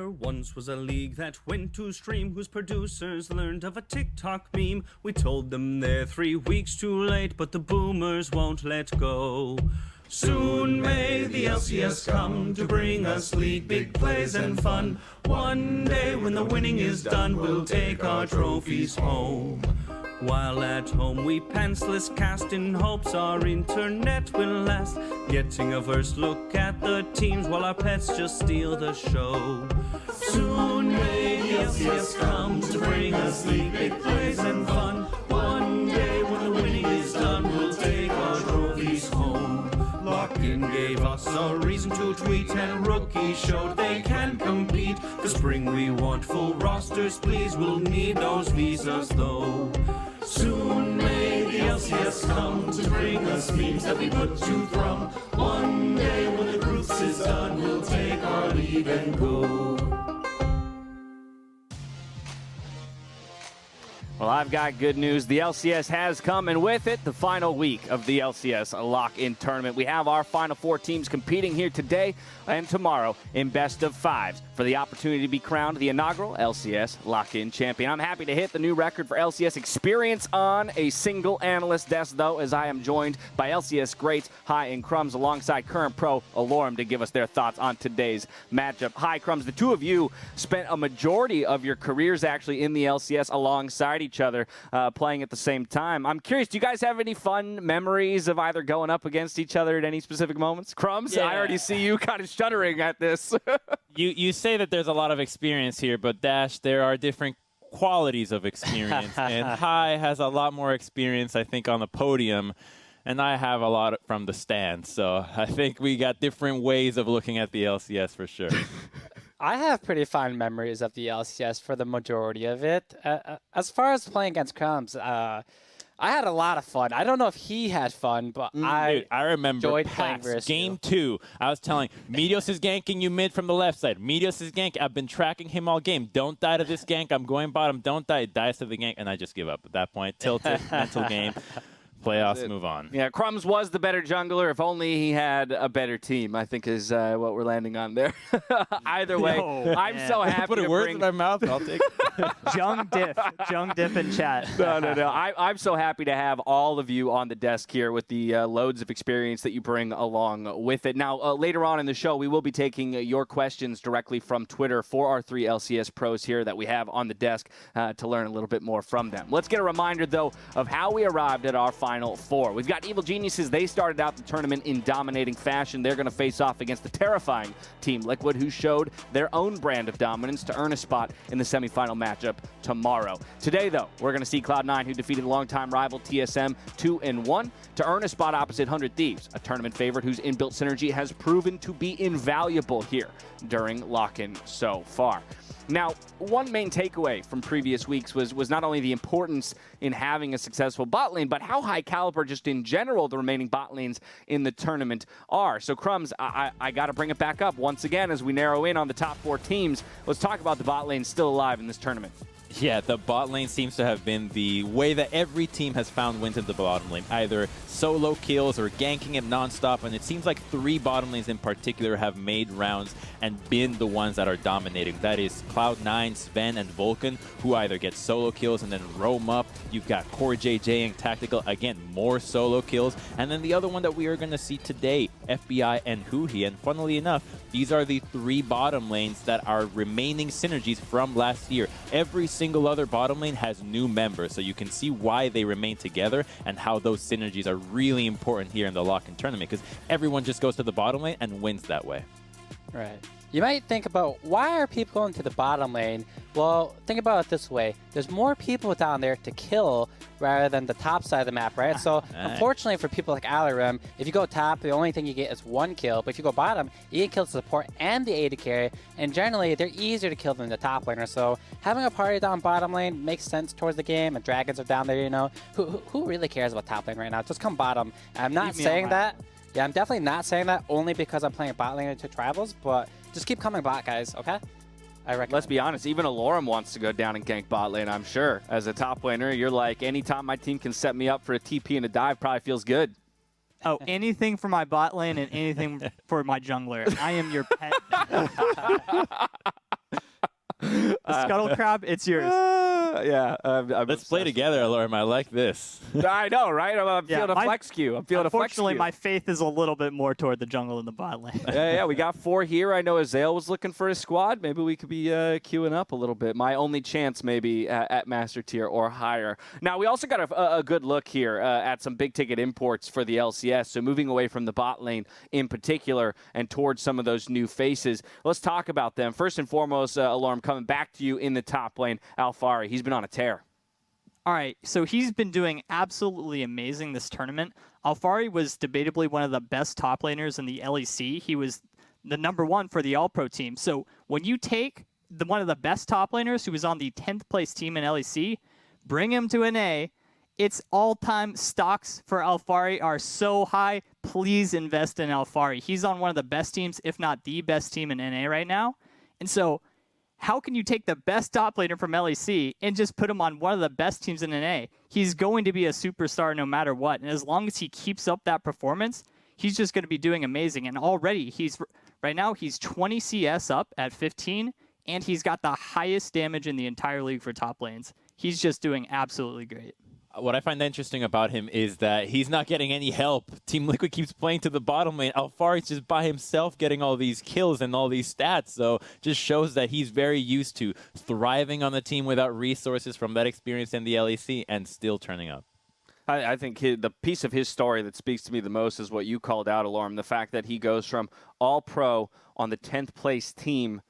There once was a league that went to stream, whose producers learned of a TikTok meme. We told them they're 3 weeks too late, but the boomers won't let go. Soon may the LCS come to bring us league big plays and fun. One day when the winning is done, we'll take our trophies home. While at home we pantsless cast in hopes our internet will last, getting a first look at the teams while our pets just steal the show. Soon may the LCS come to bring us league big plays and fun. One day when the winning is done, we'll take our trophies home. Lock In gave us a reason to tweet, and rookies showed they can compete. For spring we want full rosters, please, we'll need those visas though. Soon may the LCS come to bring us memes that we put to thrum. One day when the groups is done, we'll take our leave and go. Well, I've got good news. The LCS has come, and with it, the final week of the LCS Lock In Tournament. We have our final 4 teams competing here today and tomorrow in best of 5s for the opportunity to be crowned the inaugural LCS Lock In champion. I'm happy to hit the new record for LCS experience on a single analyst desk, though, as I am joined by LCS greats High and Crumbs alongside current pro Alorum to give us their thoughts on today's matchup. Hi, Crumbs. The two of you spent a majority of your careers actually in the LCS alongside each other, playing at the same time. I'm curious, do you guys have any fun memories of either going up against each other at any specific moments? Crumbs, yeah. I already see you kind of shuddering at this. You say that there's a lot of experience here, but Dash, there are different qualities of experience. And High has a lot more experience, I think, on the podium, and I have a lot from the stands. So I think we got different ways of looking at the LCS for sure. I have pretty fond memories of the LCS for the majority of it. As far as playing against Crumbs, I had a lot of fun. I don't know if he had fun, but I remember enjoyed playing versus Game 2. I was telling Meteos is ganking you mid from the left side. Meteos is gank. I've been tracking him all game. Don't die to this gank. I'm going bottom. Don't die. It dies to the gank, and I just give up at that point. Tilted, mental game. Playoffs, move on. Yeah, Crumbs was the better jungler. If only he had a better team, I think is what we're landing on there. Either way, I'm so happy Put to words bring... in my mouth. I'll take it. Jung diff in chat. No. I'm so happy to have all of you on the desk here with the loads of experience that you bring along with it. Now, later on in the show, we will be taking your questions directly from Twitter for our 3 LCS pros here that we have on the desk to learn a little bit more from them. Let's get a reminder, though, of how we arrived at our Final 4. We've got Evil Geniuses. They started out the tournament in dominating fashion. They're going to face off against the terrifying Team Liquid, who showed their own brand of dominance to earn a spot in the semifinal matchup tomorrow. Today, though, we're going to see Cloud9, who defeated longtime rival TSM 2-1 to earn a spot opposite 100 Thieves, a tournament favorite whose inbuilt synergy has proven to be invaluable here during Lock-In so far. Now, one main takeaway from previous weeks was not only the importance in having a successful bot lane, but how high caliber just in general the remaining bot lanes in the tournament are. So, Crumbs, I got to bring it back up once again as we narrow in on the top 4 teams. Let's talk about the bot lane still alive in this tournament. Yeah, the bot lane seems to have been the way that every team has found wins in the bottom lane, either solo kills or ganking it nonstop, and it seems like 3 bottom lanes in particular have made rounds and been the ones that are dominating. That is Cloud9, Sven, and Vulcan, who either get solo kills and then roam up. You've got Core JJ and Tactical, again, more solo kills. And then the other one that we are going to see today, FBI and Huhi. And funnily enough, these are the 3 bottom lanes that are remaining synergies from last year. Every single other bottom lane has new members, so you can see why they remain together and how those synergies are really important here in the Lock-In tournament, because everyone just goes to the bottom lane and wins that way. Right. You might think about, why are people going to the bottom lane? Well, think about it this way. There's more people down there to kill rather than the top side of the map, right? So, unfortunately for people like Alarum, if you go top, the only thing you get is 1 kill. But if you go bottom, you can kill the support and the AD carry. And generally, they're easier to kill than the top laner. So, having a party down bottom lane makes sense towards the game. And dragons are down there, you know. Who really cares about top lane right now? Just come bottom. And I'm not saying that. Yeah, I'm definitely not saying that only because I'm playing bot lane into Tribals, but just keep coming bot, guys, okay? I reckon. Let's be honest, even Alorum wants to go down and gank bot lane, I'm sure. As a top laner, you're like, anytime my team can set me up for a TP and a dive probably feels good. Oh, anything for my bot lane and anything for my jungler. I am your pet. Scuttle Crab, it's yours. Let's play together, Alarm. I like this. I know, right? I'm feeling a my- flex queue. I'm feeling a flex Unfortunately, queue. my faith is a little bit more toward the jungle than the bot lane. Yeah, we got 4 here. I know Azael was looking for his squad. Maybe we could be queuing up a little bit. My only chance maybe at Master Tier or higher. Now, we also got a good look here at some big-ticket imports for the LCS. So moving away from the bot lane in particular and towards some of those new faces. Let's talk about them. First and foremost, Alarm, coming back to you in the top lane, Alfari. He's been on a tear. All right, so he's been doing absolutely amazing this tournament. Alfari was debatably one of the best top laners in the LEC. He was the #1 for the All-Pro team. So when you take one of the best top laners who was on the 10th place team in LEC, bring him to NA, its all-time stocks for Alfari are so high. Please invest in Alfari. He's on one of the best teams, if not the best team in NA right now. And so how can you take the best top laner from LEC and just put him on one of the best teams in NA? He's going to be a superstar no matter what. And as long as he keeps up that performance, he's just going to be doing amazing. And already, right now, he's 20 CS up at 15, and he's got the highest damage in the entire league for top lanes. He's just doing absolutely great. What I find interesting about him is that he's not getting any help. Team Liquid keeps playing to the bottom lane. Alfari's just by himself getting all these kills and all these stats. So just shows that he's very used to thriving on the team without resources from that experience in the LEC and still turning up. I think the piece of his story that speaks to me the most is what you called out, Alarm, the fact that he goes from All-Pro on the 10th place team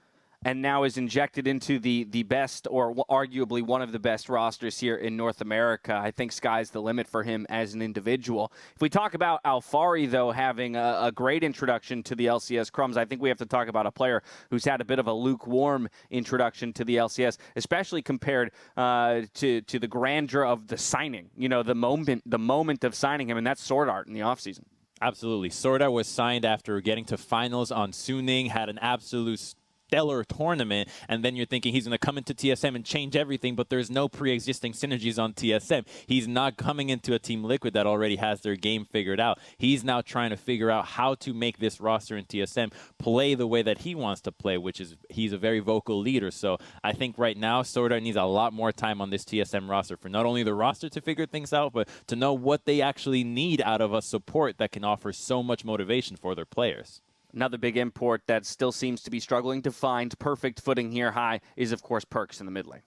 and now is injected into the best, or arguably one of the best rosters here in North America. I think sky's the limit for him as an individual. If we talk about Alfari, though, having a great introduction to the LCS Crumbs, I think we have to talk about a player who's had a bit of a lukewarm introduction to the LCS, especially compared to the grandeur of the signing, the moment of signing him, and that's Sword Art in the offseason. Absolutely. Sword Art was signed after getting to finals on Suning, had an absolute stellar tournament, and then you're thinking he's going to come into TSM and change everything, but there's no pre-existing synergies on TSM. He's not coming into a Team Liquid that already has their game figured out. He's now trying to figure out how to make this roster in TSM play the way that he wants to play, which is he's a very vocal leader. So I think right now Sword Art needs a lot more time on this TSM roster for not only the roster to figure things out, but to know what they actually need out of a support that can offer so much motivation for their players. Another big import that still seems to be struggling to find perfect footing here high is, of course, Perks in the mid lane.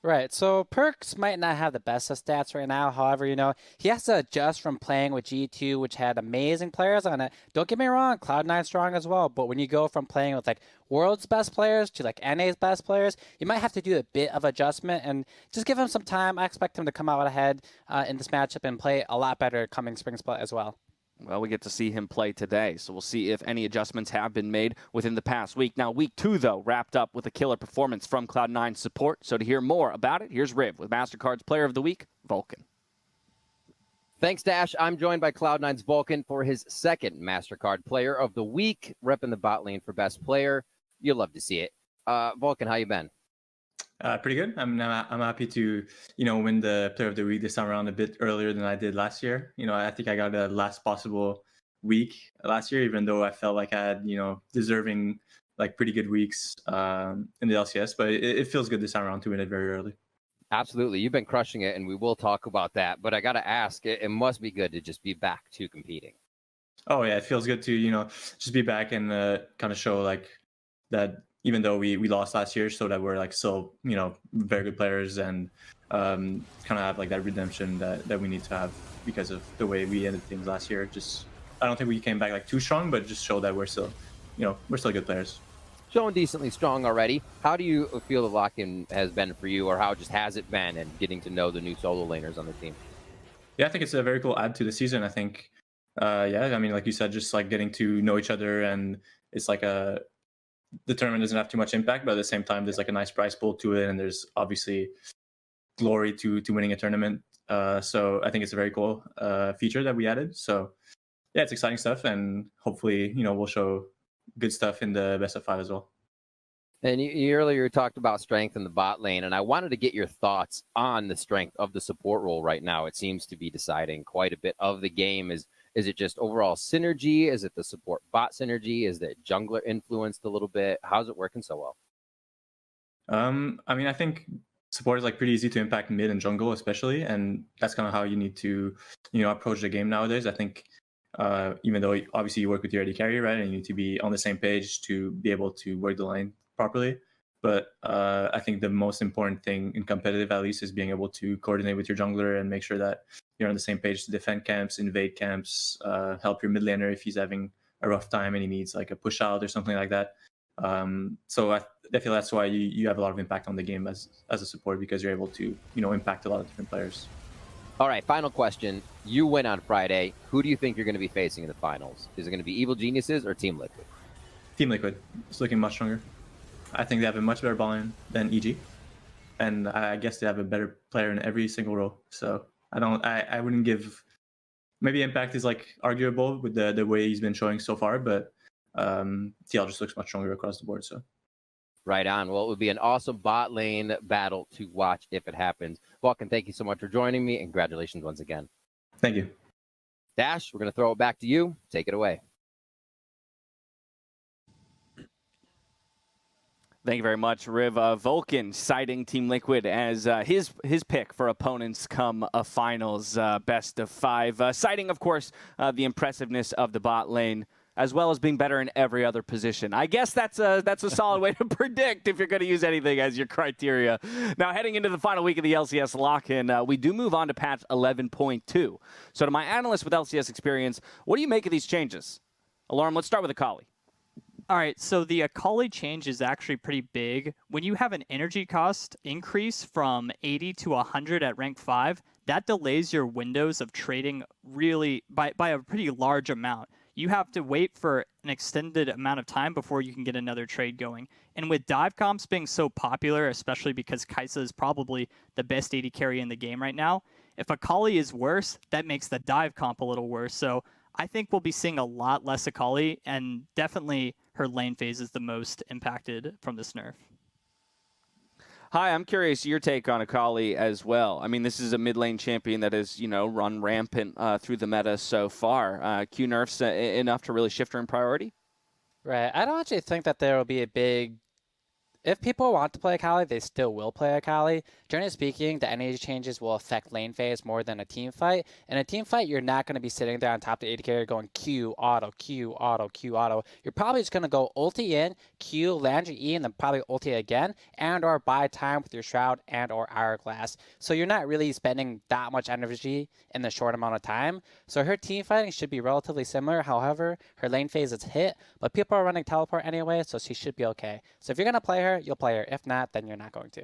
Right, so Perks might not have the best of stats right now. However, he has to adjust from playing with G2, which had amazing players on it. Don't get me wrong, Cloud9's strong as well, but when you go from playing with world's best players to NA's best players, you might have to do a bit of adjustment and just give him some time. I expect him to come out ahead in this matchup and play a lot better coming spring split as well. Well, we get to see him play today, so we'll see if any adjustments have been made within the past week. Now, week 2, though, wrapped up with a killer performance from Cloud9 support. So to hear more about it, here's Riv with MasterCard's Player of the Week, Vulcan. Thanks, Dash. I'm joined by Cloud9's Vulcan for his second MasterCard Player of the Week, repping the bot lane for Best Player. You'll love to see it. Vulcan, how you been? Pretty good. I'm happy to win the Player of the Week this time around a bit earlier than I did last year. I think I got the last possible week last year, even though I felt like I had deserving pretty good weeks in the LCS. But it feels good this time around to win it very early. Absolutely, you've been crushing it, and we will talk about that. But I got to ask, it must be good to just be back to competing. Oh yeah, it feels good to just be back and kind of show that. Even though we lost last year, so that we're still very good players and kind of have that redemption that we need to have because of the way we ended things last year. Just I don't think we came back too strong, but just show that we're still good players. Showing decently strong already. How do you feel the lock-in has been for you, or how just has it been, and getting to know the new solo laners on the team? Yeah, I think it's a very cool add to the season. I think, like you said, just getting to know each other, and it's the tournament doesn't have too much impact, but at the same time, there's a nice prize pool to it, and there's obviously glory to winning a tournament. So I think it's a very cool feature that we added. So yeah, it's exciting stuff, and hopefully, we'll show good stuff in the best of 5 as well. And you earlier talked about strength in the bot lane, and I wanted to get your thoughts on the strength of the support role right now. It seems to be deciding quite a bit of the game. Is it just overall synergy? Is it the support bot synergy? Is it jungler influenced a little bit? How's it working so well? I mean, I think support is like pretty easy to impact mid and jungle, especially, and that's kind of how you need to, approach the game nowadays. I think, even though obviously you work with your AD carry, right, and you need to be on the same page to be able to work the lane properly. But I think the most important thing in competitive, at least, is being able to coordinate with your jungler and make sure that you're on the same page to defend camps, invade camps, help your mid laner if he's having a rough time and he needs like a push out or something like that. So I feel that's why you have a lot of impact on the game as a support, because you're able to impact a lot of different players. All right, final question. You win on Friday. Who do you think you're going to be facing in the finals? Is it going to be Evil Geniuses or Team Liquid? Team Liquid is looking much stronger. I think they have a much better ball lane than EG, and I guess they have a better player in every single role. So I wouldn't give. Maybe impact is like arguable with the way he's been showing so far, but TL just looks much stronger across the board. So. Right on. Well, it would be an awesome bot lane battle to watch if it happens. Vulcan, thank you so much for joining me, and congratulations once again. Thank you. Dash, we're going to throw it back to you. Take it away. Thank you very much, Riv. Vulcan citing Team Liquid as his pick for opponents come a finals best of 5. Citing, of course, the impressiveness of the bot lane, as well as being better in every other position. I guess that's a solid way to predict if you're going to use anything as your criteria. Now, heading into the final week of the LCS lock-in, we do move on to patch 11.2. So to my analyst with LCS experience, what do you make of these changes? Alarm, let's start with Akali. All right, so the Akali change is actually pretty big. When you have an energy cost increase from 80 to 100 at rank 5, that delays your windows of trading really by a pretty large amount. You have to wait for an extended amount of time before you can get another trade going. And with dive comps being so popular, especially because Kai'Sa is probably the best AD carry in the game right now, if Akali is worse, that makes the dive comp a little worse. So I think we'll be seeing a lot less Akali, and definitely her lane phase is the most impacted from this nerf. Hi, I'm curious your take on Akali as well. I mean, this is a mid lane champion that has, run rampant through the meta so far. Q nerfs enough to really shift her in priority? Right. I don't actually think that there will be a big... If people want to play Akali, they still will play Akali. Generally speaking, the energy changes will affect lane phase more than a team fight. In a team fight, you're not going to be sitting there on top of the AD carry going Q, auto, Q, auto, Q, auto. You're probably just going to go ulti in, Q, land your E, and then probably ulti again, and or buy time with your Shroud and or Hourglass. So you're not really spending that much energy in the short amount of time. So her team fighting should be relatively similar. However, her lane phase is hit, but people are running teleport anyway, so she should be okay. So if you're going to play her, you'll play her. If not, then you're not going to.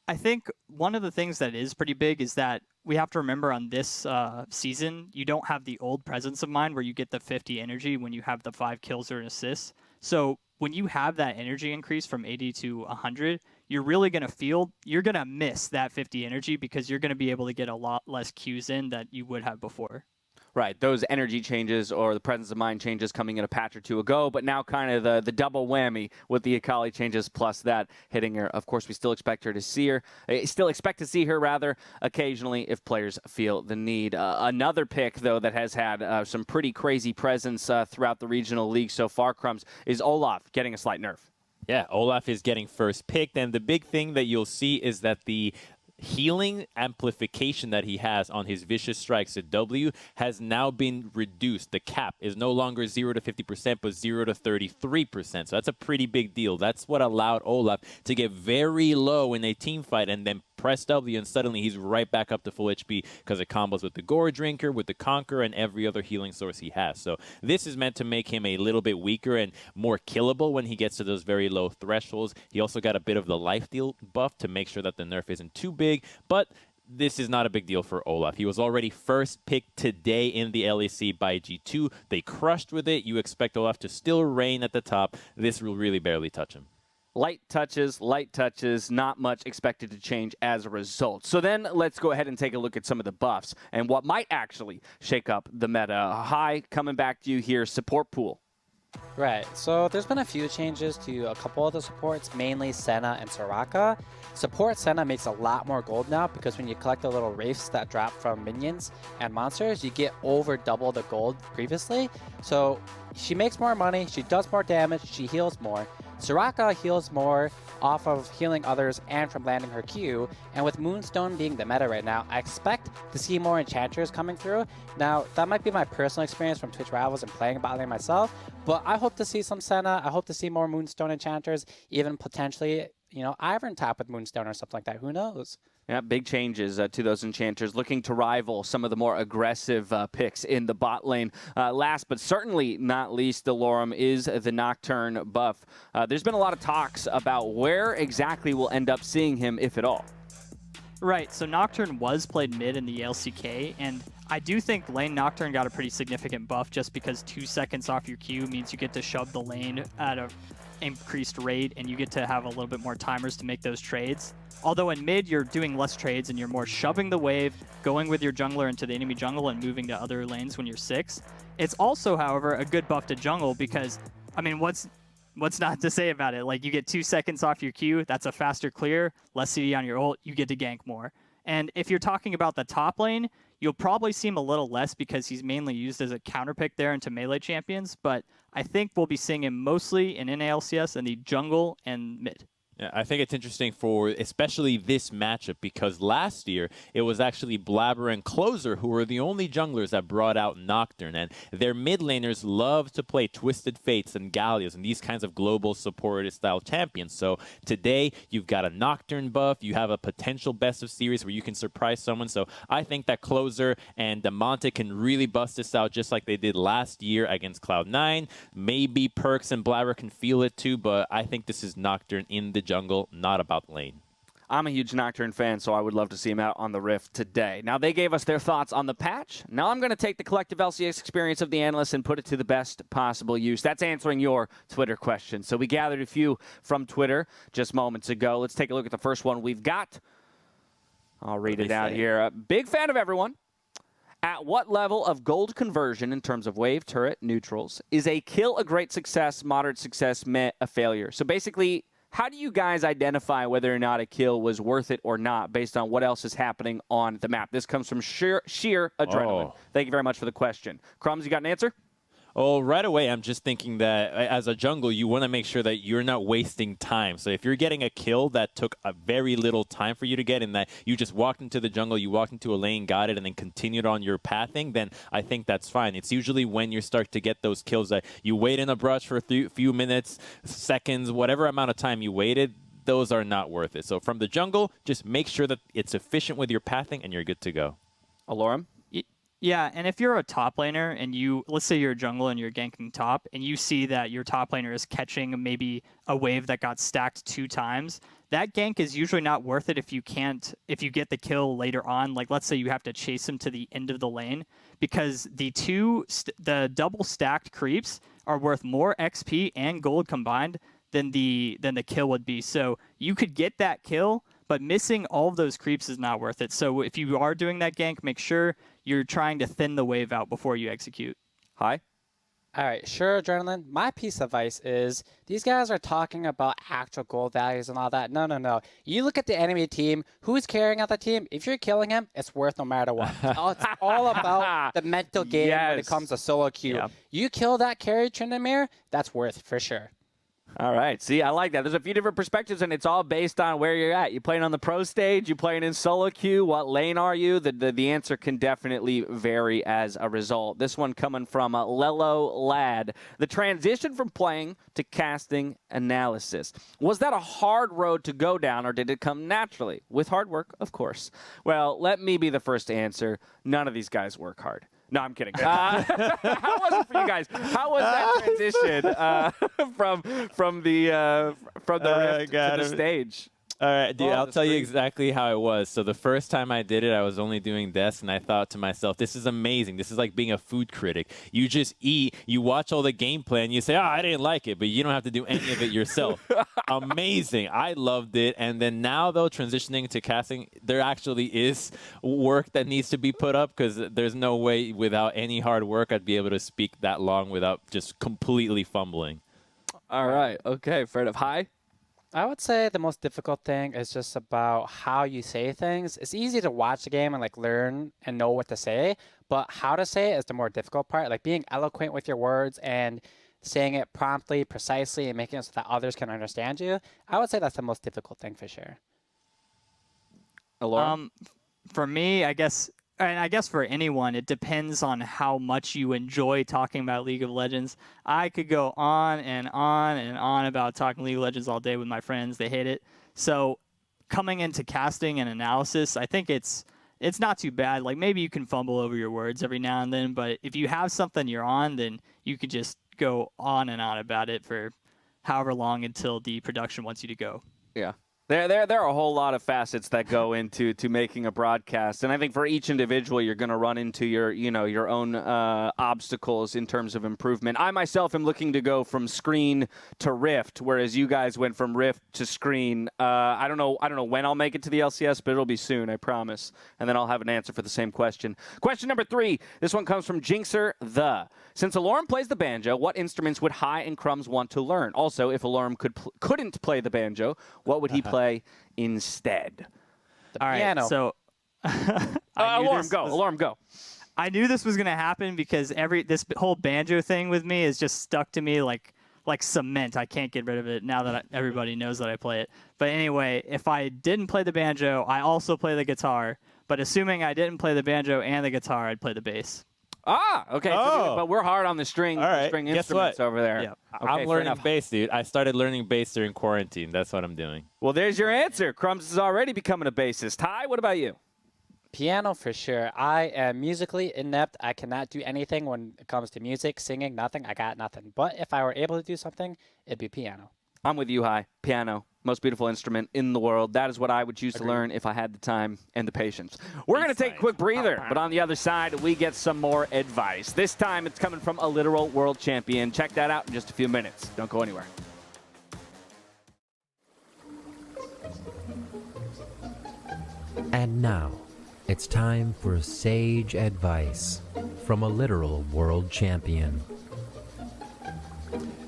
I think one of the things that is pretty big is that we have to remember on this season, you don't have the old presence of mind where you get the 50 energy when you have the 5 kills or an assist. So when you have that energy increase from 80 to 100, you're really going to feel, you're going to miss that 50 energy because you're going to be able to get a lot less Qs in that you would have before. Right, those energy changes or the presence of mind changes coming in a patch or two ago, but now kind of the double whammy with the Akali changes plus that hitting her. Of course, we still expect to see her rather occasionally if players feel the need. Another pick though that has had some pretty crazy presence throughout the regional league so far, Crumbs, is Olaf getting a slight nerf. Yeah, Olaf is getting first picked, and the big thing that you'll see is that the healing amplification that he has on his Vicious Strikes at W has now been reduced. The cap is no longer 0 to 50%, but 0 to 33%. So that's a pretty big deal. That's what allowed Olaf to get very low in a team fight and then press W, and suddenly he's right back up to full HP because it combos with the Gore Drinker, with the Conqueror, and every other healing source he has. So this is meant to make him a little bit weaker and more killable when he gets to those very low thresholds. He also got a bit of the life deal buff to make sure that the nerf isn't too big, but this is not a big deal for Olaf. He was already first picked today in the LEC by G2. They crushed with it. You expect Olaf to still reign at the top. This will really barely touch him. Light touches, not much expected to change as a result. So then let's go ahead and take a look at some of the buffs and what might actually shake up the meta. Hi, coming back to you here, support pool. Right, so there's been a few changes to a couple of the supports, mainly Senna and Soraka. Support Senna makes a lot more gold now because when you collect the little wraiths that drop from minions and monsters, you get over double the gold previously. So she makes more money, she does more damage, she heals more. Soraka heals more off of healing others and from landing her Q, and with Moonstone being the meta right now, I expect to see more enchanters coming through. Now, that might be my personal experience from Twitch Rivals and playing bot lane myself, but I hope to see some Senna. I hope to see more Moonstone enchanters, even potentially, Ivern top with Moonstone or something like that. Who knows? Yeah, big changes to those enchanters, looking to rival some of the more aggressive picks in the bot lane. Last but certainly not least, Alorum, is the Nocturne buff. There's been a lot of talks about where exactly we'll end up seeing him, if at all. Right, so Nocturne was played mid in the LCK, and I do think lane Nocturne got a pretty significant buff just because 2 seconds off your Q means you get to shove the lane at a increased rate, and you get to have a little bit more timers to make those trades. Although in mid, you're doing less trades, and you're more shoving the wave, going with your jungler into the enemy jungle, and moving to other lanes when you're 6. It's also, however, a good buff to jungle because, I mean, what's not to say about it? Like, you get 2 seconds off your Q, that's a faster clear, less CD on your ult, you get to gank more. And if you're talking about the top lane, you'll probably see him a little less because he's mainly used as a counter pick there into melee champions, but I think we'll be seeing him mostly in NALCS in the jungle and mid. Yeah, I think it's interesting for especially this matchup because last year it was actually Blabber and Closer who were the only junglers that brought out Nocturne, and their mid laners love to play Twisted Fates and Gallios and these kinds of global supported style champions. So today you've got a Nocturne buff, you have a potential best of series where you can surprise someone. So I think that Closer and Damonte can really bust this out just like they did last year against Cloud9. Maybe Perks and Blabber can feel it too, but I think this is Nocturne in the jungle, not about lane. I'm a huge Nocturne fan, so I would love to see him out on the Rift today. Now, they gave us their thoughts on the patch. Now I'm going to take the collective LCS experience of the analysts and put it to the best possible use. That's answering your Twitter question. So we gathered a few from Twitter just moments ago. Let's take a look at the first one we've got. I'll read it out here. Big fan of everyone. At what level of gold conversion in terms of wave, turret, neutrals is a kill a great success, moderate success, meh, a failure? So basically, how do you guys identify whether or not a kill was worth it or not based on what else is happening on the map? This comes from sheer adrenaline. Thank you very much for the question. Crumbs, you got an answer? Oh, right away, I'm just thinking that as a jungle, you want to make sure that you're not wasting time. So if you're getting a kill that took a very little time for you to get, and that you just walked into the jungle, you walked into a lane, got it, and then continued on your pathing, then I think that's fine. It's usually when you start to get those kills that you wait in a brush for a few minutes, seconds, whatever amount of time you waited, those are not worth it. So from the jungle, just make sure that it's efficient with your pathing and you're good to go. Alorum? Yeah, and if you're a top laner and let's say you're a jungle and you're ganking top and you see that your top laner is catching maybe a wave that got stacked 2 times, that gank is usually not worth it if you get the kill later on. Like, let's say you have to chase him to the end of the lane because the double stacked creeps are worth more XP and gold combined than the kill would be. So you could get that kill, but missing all of those creeps is not worth it. So if you are doing that gank, make sure you're trying to thin the wave out before you execute. Hi. All right, sure, Adrenaline. My piece of advice is these guys are talking about actual gold values and all that. No. You look at the enemy team. Who's carrying out the team? If you're killing him, it's worth no matter what. It's all about the mental game when it comes to solo queue. Yep. You kill that carry Tryndamere, that's worth for sure. All right. See, I like that. There's a few different perspectives, and it's all based on where you're at. You playing on the pro stage? You playing in solo queue? What lane are you? The answer can definitely vary as a result. This one coming from Lelo Lad. The transition from playing to casting analysis. Was that a hard road to go down, or did it come naturally? With hard work, of course. Well, let me be the first to answer. None of these guys work hard. No, I'm kidding. How was it for you guys? How was that transition from the rift to the stage? All right, dude, I'll tell you exactly how it was. So the first time I did it, I was only doing desk, and I thought to myself, this is amazing. This is like being a food critic. You just eat, you watch all the gameplay, and you say, I didn't like it, but you don't have to do any of it yourself. Amazing. I loved it. And then now, though, transitioning to casting, there actually is work that needs to be put up because there's no way without any hard work I'd be able to speak that long without just completely fumbling. All right. Okay, fair enough. Hi. I would say the most difficult thing is just about how you say things. It's easy to watch the game and like learn and know what to say, but how to say it is the more difficult part. Like being eloquent with your words and saying it promptly, precisely, and making it so that others can understand you, I would say that's the most difficult thing for sure. For me, I guess, and I guess for anyone, it depends on how much you enjoy talking about League of Legends. I could go on and on and on about talking League of Legends all day with my friends. They hate it. So coming into casting and analysis, I think it's not too bad. Like, maybe you can fumble over your words every now and then, but if you have something you're on, then you could just go on and on about it for however long until the production wants you to go. Yeah. There are a whole lot of facets that go into making a broadcast, and I think for each individual, you're going to run into your own obstacles in terms of improvement. I myself am looking to go from screen to Rift, whereas you guys went from Rift to screen. I don't know when I'll make it to the LCS, but it'll be soon, I promise. And then I'll have an answer for the same question. Question number 3. This one comes from Jinxer the. Since Alorum plays the banjo, what instruments would High and Crumbs want to learn? Also, if Alorum couldn't play the banjo, what would he play instead? The piano. So Alorum, go. I knew this was going to happen because this whole banjo thing with me is just stuck to me like cement. I can't get rid of it now that everybody knows that I play it. But anyway, if I didn't play the banjo, I also play the guitar. But assuming I didn't play the banjo and the guitar, I'd play the bass. Okay. But we're hard on the string instruments over there. Yeah. Okay, I'm learning bass, dude. I started learning bass during quarantine. That's what I'm doing. Well, there's your answer. Crumbs is already becoming a bassist. Hi, what about you? Piano for sure. I am musically inept. I cannot do anything when it comes to music, singing, nothing. I got nothing. But if I were able to do something, it'd be piano. I'm with you, High. Piano. Most beautiful instrument in the world. That is what I would choose to learn if I had the time and the patience. We're going to take a quick breather, but on the other side, we get some more advice. This time, it's coming from a literal world champion. Check that out in just a few minutes. Don't go anywhere. And now, it's time for sage advice from a literal world champion.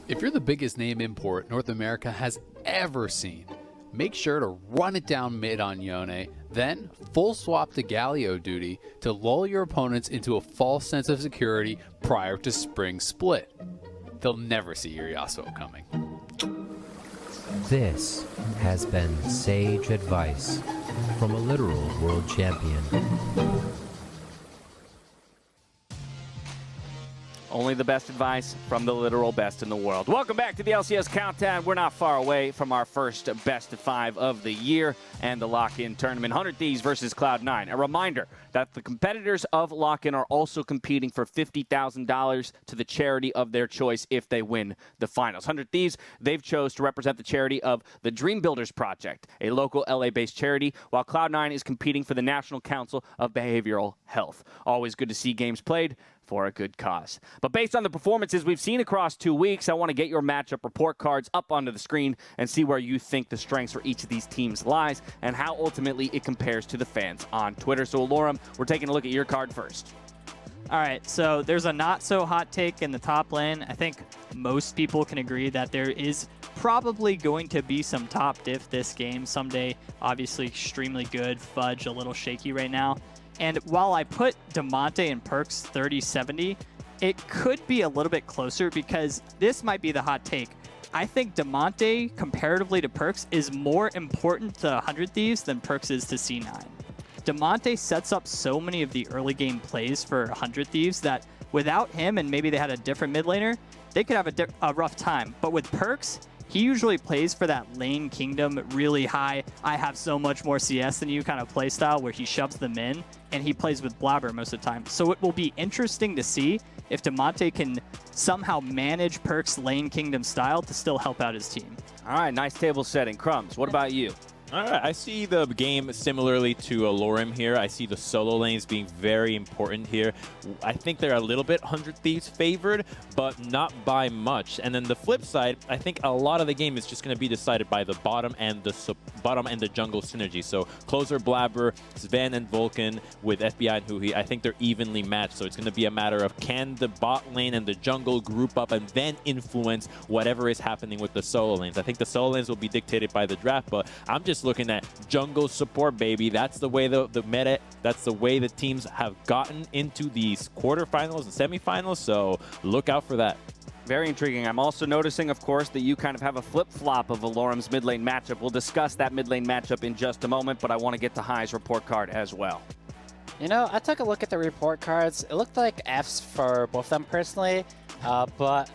If you're the biggest name import North America has ever seen, make sure to run it down mid on Yone, then full swap to Galio duty to lull your opponents into a false sense of security prior to spring split. They'll never see your Yasuo coming. This has been sage advice from a literal world champion. Only the best advice from the literal best in the world. Welcome back to the LCS Countdown. We're not far away from our first best of 5 of the year and the Lock In Tournament. 100 Thieves versus Cloud9. A reminder that the competitors of Lock In are also competing for $50,000 to the charity of their choice if they win the finals. 100 Thieves, they've chose to represent the charity of the Dream Builders Project, a local LA-based charity, while Cloud9 is competing for the National Council of Behavioral Health. Always good to see games played for a good cause. But based on the performances we've seen across 2 weeks, I want to get your matchup report cards up onto the screen and see where you think the strengths for each of these teams lies and how ultimately it compares to the fans on Twitter. So, Alorum, we're taking a look at your card first. All right, so there's a not so hot take in the top lane. I think most people can agree that there is probably going to be some top diff this game someday. Obviously extremely good, Fudge a little shaky right now. And while I put Damonte and Perks 30-70, it could be a little bit closer because this might be the hot take. I think Damonte, comparatively to Perks, is more important to 100 Thieves than Perks is to C9. Damonte sets up so many of the early game plays for 100 Thieves that without him, and maybe they had a different mid laner, they could have a rough time. But with Perks, he usually plays for that lane kingdom really high, I have so much more CS than you kind of play style where he shoves them in, and he plays with Blabber most of the time. So it will be interesting to see if Damonte can somehow manage Perks' lane kingdom style to still help out his team. All right, nice table setting. Crumbs, what about you? All right, I see the game similarly to Alorum here. I see the solo lanes being very important here. I think they're a little bit 100 Thieves favored, but not by much. And then the flip side, I think a lot of the game is just going to be decided by the bottom and the jungle synergy. So Closer, Blabber, Sven, and Vulcan with FBI and Huhi, I think they're evenly matched. So it's going to be a matter of can the bot lane and the jungle group up and then influence whatever is happening with the solo lanes. I think the solo lanes will be dictated by the draft, but I'm just looking at jungle support, baby. That's the way the meta, that's the way the teams have gotten into these quarterfinals and semifinals, so look out for that. Very intriguing. I'm also noticing, of course, that you kind of have a flip-flop of Valorum's mid lane matchup. We'll discuss that mid lane matchup in just a moment, but I want to get to High's report card as well. You know, I took a look at the report cards. It looked like Fs for both of them personally, but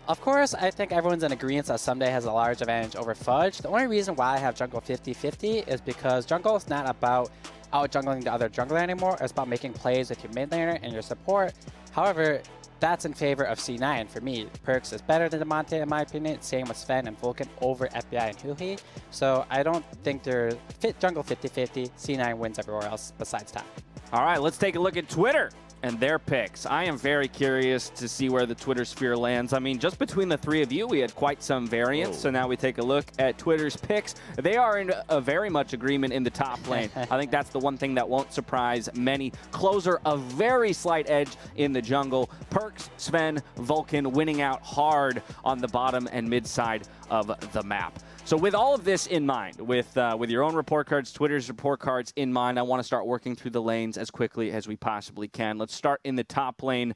of course, I think everyone's in agreement that Someday has a large advantage over Fudge. The only reason why I have jungle 50-50 is because jungle is not about out-jungling the other jungler anymore. It's about making plays with your mid laner and your support. However, that's in favor of C9 for me. Perks is better than Demonte in my opinion. Same with Sven and Vulcan over FBI and Huhi. So I don't think they're jungle 50-50. C9 wins everywhere else besides top. All right, let's take a look at Twitter and their picks. I am very curious to see where the Twitter sphere lands. I mean, just between the three of you, we had quite some variance. So now we take a look at Twitter's picks. They are in a very much agreement in the top lane. I think that's the one thing that won't surprise many. Closer, a very slight edge in the jungle. Perks, Sven, Vulcan winning out hard on the bottom and mid side of the map. So with all of this in mind, with your own report cards, Twitter's report cards in mind, I want to start working through the lanes as quickly as we possibly can. Let's start in the top lane.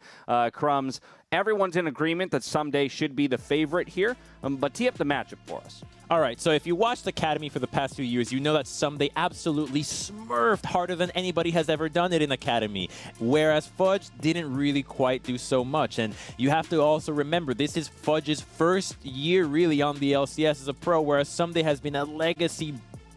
Crumbs, everyone's in agreement that Someday should be the favorite here, but tee up the matchup for us. All right, so if you watched Academy for the past few years, you know that Someday absolutely smurfed harder than anybody has ever done it in Academy, whereas Fudge didn't really quite do so much. And you have to also remember, this is Fudge's first year really on the LCS as a pro, whereas Someday has been a legacy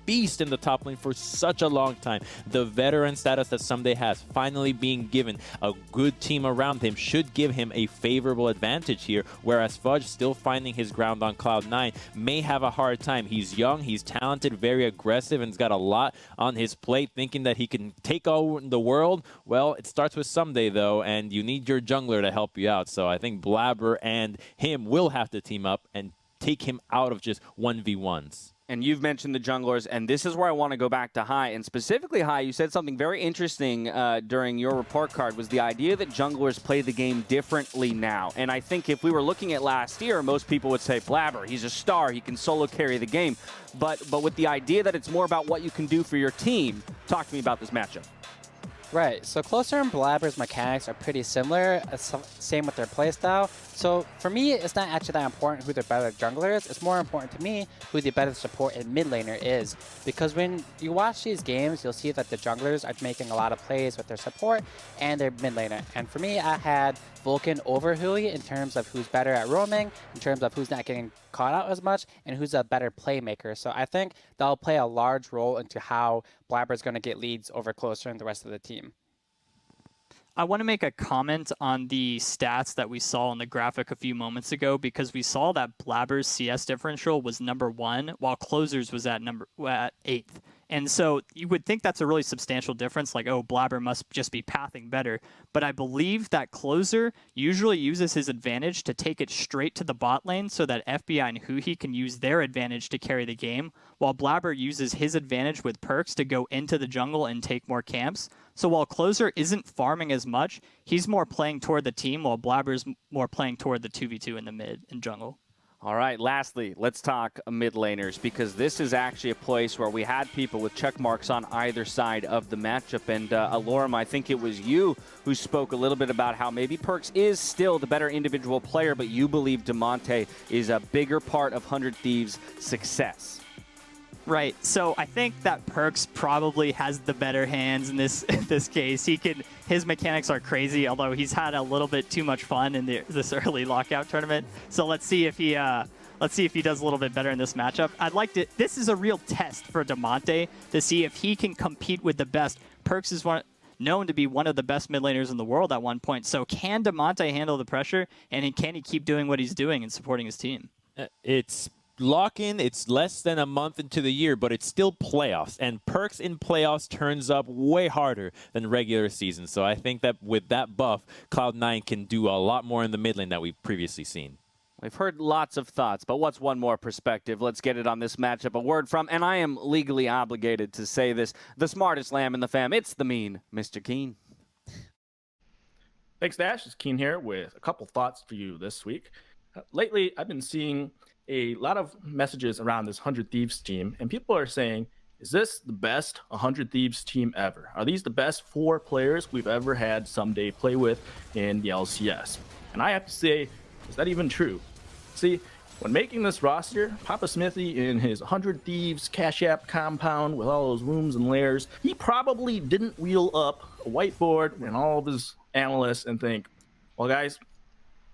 beast in the top lane for such a long time. The veteran status that Someday has, finally being given a good team around him, should give him a favorable advantage here, whereas Fudge, still finding his ground on Cloud9, may have a hard time. He's young, he's talented, very aggressive, and he's got a lot on his plate, thinking that he can take over the world. Well, it starts with Someday, though, and you need your jungler to help you out. So I think Blabber and him will have to team up and take him out of just 1v1s. And you've mentioned the junglers, and this is where I want to go back to High. And specifically, High, you said something very interesting during your report card, was the idea that junglers play the game differently now. And I think if we were looking at last year, most people would say, Blabber, he's a star, he can solo carry the game. But with the idea that it's more about what you can do for your team, talk to me about this matchup. Right, so Closer and Blabber's mechanics are pretty similar, same with their playstyle. So for me, it's not actually that important who the better jungler is. It's more important to me who the better support and mid laner is. Because when you watch these games, you'll see that the junglers are making a lot of plays with their support and their mid laner. And for me, I had Vulcan over Hui in terms of who's better at roaming, in terms of who's not getting caught out as much, and who's a better playmaker. So I think that'll play a large role into how Blabber's going to get leads over Closer and the rest of the team. I want to make a comment on the stats that we saw on the graphic a few moments ago, because we saw that Blabber's CS differential was #1 while Closer's was at 8th. And so you would think that's a really substantial difference, like, oh, Blabber must just be pathing better. But I believe that Closer usually uses his advantage to take it straight to the bot lane so that FBI and Huhi can use their advantage to carry the game, while Blabber uses his advantage with perks to go into the jungle and take more camps. So while Closer isn't farming as much, he's more playing toward the team, while Blabber's more playing toward the 2v2 in the mid and jungle. All right, lastly, let's talk mid laners, because this is actually a place where we had people with check marks on either side of the matchup. And Alorum, I think it was you who spoke a little bit about how maybe Perks is still the better individual player, but you believe Demonte is a bigger part of 100 Thieves' success. Right, so I think that Perks probably has the better hands in this case. His mechanics are crazy, although he's had a little bit too much fun in this early lockout tournament. So let's see if he does a little bit better in this matchup. This is a real test for Demonte to see if he can compete with the best. Perks is known to be one of the best mid laners in the world at one point. So can Demonte handle the pressure, and can he keep doing what he's doing and supporting his team? It's Lock In, it's less than a month into the year, but it's still playoffs, and Perks in playoffs turns up way harder than regular season. So I think that with that buff, Cloud9 can do a lot more in the mid lane that we've previously seen. We've heard lots of thoughts, but what's one more perspective? Let's get it on this matchup. A word from, and I am legally obligated to say this, the smartest lamb in the fam. It's the mean Mr. Keen. Thanks, Dash. It's Keen here with a couple thoughts for you this week. Lately, I've been seeing a lot of messages around this 100 Thieves team, and people are saying, is this the best 100 Thieves team ever? Are these the best 4 players we've ever had Someday play with in the LCS? And I have to say, Is that even true? See, when making this roster, Papa Smithy in his 100 Thieves Cash App compound with all those rooms and layers, he probably didn't wheel up a whiteboard and all of his analysts and think, well, guys,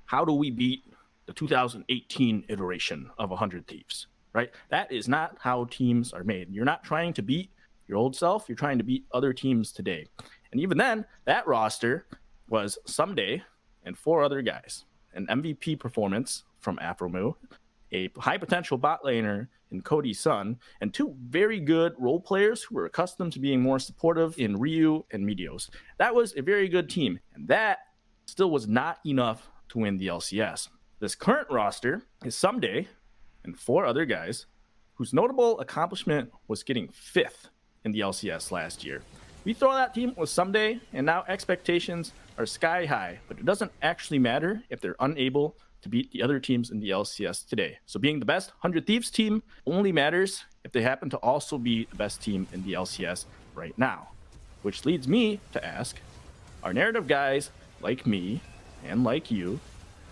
how do we beat the 2018 iteration of 100 Thieves, right? That is not how teams are made. You're not trying to beat your old self. You're trying to beat other teams today. And even then, that roster was Someday and 4 other guys. An MVP performance from Afromu, a high potential bot laner in Cody Sun, and 2 very good role players who were accustomed to being more supportive in Ryu and Meteos. That was a very good team, and that still was not enough to win the LCS. This current roster is Someday and 4 other guys whose notable accomplishment was getting 5th in the LCS last year. We throw that team with Someday, and now expectations are sky high, but it doesn't actually matter if they're unable to beat the other teams in the LCS today. So being the best 100 Thieves team only matters if they happen to also be the best team in the LCS right now. Which leads me to ask, are narrative guys like me and like you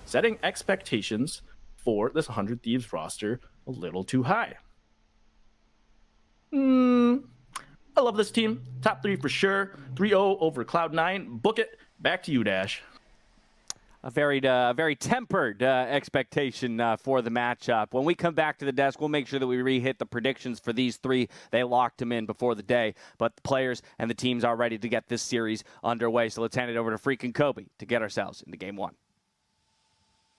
setting expectations for this 100 Thieves roster a little too high? I love this team. Top 3 for sure. 3-0 over Cloud9. Book it. Back to you, Dash. A very tempered expectation for the matchup. When we come back to the desk, we'll make sure that we re-hit the predictions for these 3. They locked them in before the day, but the players and the teams are ready to get this series underway. So let's hand it over to Freakin' Kobe to get ourselves into Game 1.